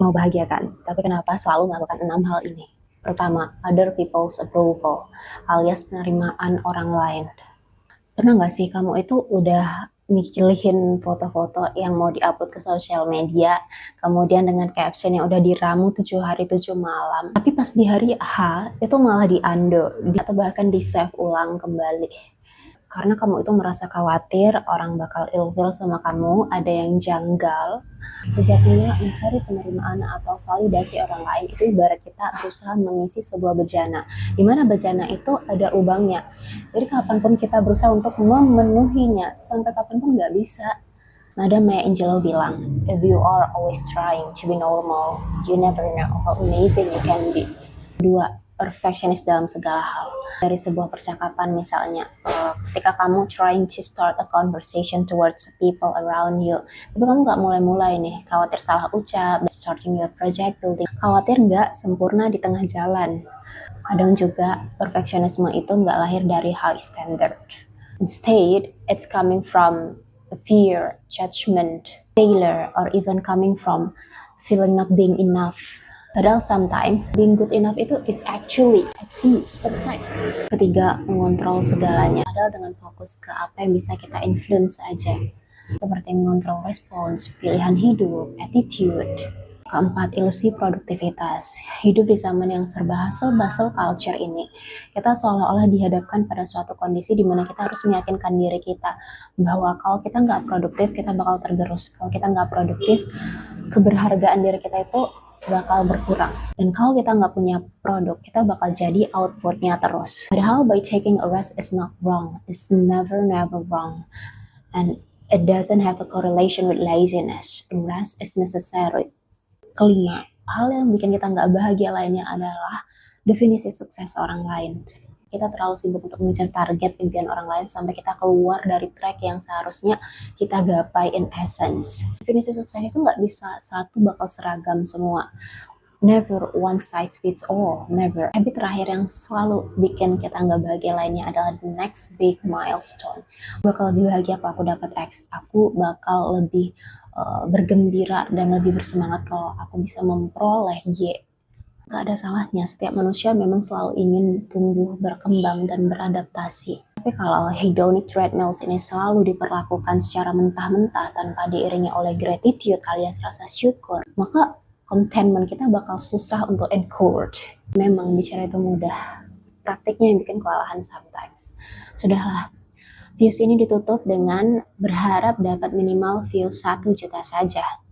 mau bahagia kan? Tapi kenapa selalu melakukan 6 hal ini? Pertama, other people's approval, alias penerimaan orang lain. Pernah nggak sih kamu itu udah milihin foto-foto yang mau diupload ke sosial media, kemudian dengan caption yang udah diramu 7 hari 7 malam, tapi pas di hari H itu malah di-undo, atau bahkan di-save ulang kembali. Karena kamu itu merasa khawatir orang bakal ilfeel sama kamu, ada yang janggal. Sejatinya mencari penerimaan atau validasi orang lain itu ibarat kita berusaha mengisi sebuah bejana, di mana bejana itu ada lubangnya. Jadi kapanpun kita berusaha untuk memenuhinya, sampai kapanpun nggak bisa. Nada Maya Angelou bilang, if you are always trying to be normal, you never know how amazing you can be. Dua, perfectionist dalam segala hal. Dari sebuah percakapan misalnya, ketika kamu trying to start a conversation towards people around you, tapi kamu nggak mulai-mulai nih, khawatir salah ucap, starting your project, building, khawatir nggak sempurna di tengah jalan. Kadang juga perfeksionisme itu nggak lahir dari high standard. Instead, it's coming from fear, judgment, failure, or even coming from feeling not being enough. Padahal sometimes being good enough itu is actually exceeds perfect. Ketiga, mengontrol segalanya. Padahal dengan fokus ke apa yang bisa kita influence aja. Seperti mengontrol respons, pilihan hidup, attitude. Keempat, ilusi produktivitas. Hidup di zaman yang serba hustle-bustle culture ini, kita seolah-olah dihadapkan pada suatu kondisi di mana kita harus meyakinkan diri kita bahwa kalau kita nggak produktif, kita bakal tergerus. Kalau kita nggak produktif, keberhargaan diri kita itu bakal berkurang. Dan kalau kita nggak punya produk, kita bakal jadi outputnya terus. Padahal by taking a rest is not wrong. It's never wrong. And it doesn't have a correlation with laziness. Rest is necessary. Kelima, hal yang bikin kita nggak bahagia lainnya adalah definisi sukses orang lain. Kita terlalu sibuk untuk mengejar target impian orang lain sampai kita keluar dari track yang seharusnya kita gapai in essence. Definisi sukses itu nggak bisa satu bakal seragam semua. Never one size fits all, never. Habit terakhir yang selalu bikin kita nggak bahagia lainnya adalah the next big milestone. Bakal lebih bahagia kalau aku dapat X, aku bakal lebih bergembira dan lebih bersemangat kalau aku bisa memperoleh Y. Gak ada salahnya, setiap manusia memang selalu ingin tumbuh, berkembang, dan beradaptasi. Tapi kalau hedonic treadmills ini selalu diperlakukan secara mentah-mentah tanpa diiringi oleh gratitude alias rasa syukur, maka contentment kita bakal susah untuk encourage. Memang bicara itu mudah, praktiknya yang bikin kewalahan sometimes. Sudahlah, views ini ditutup dengan berharap dapat minimal views 1 juta saja.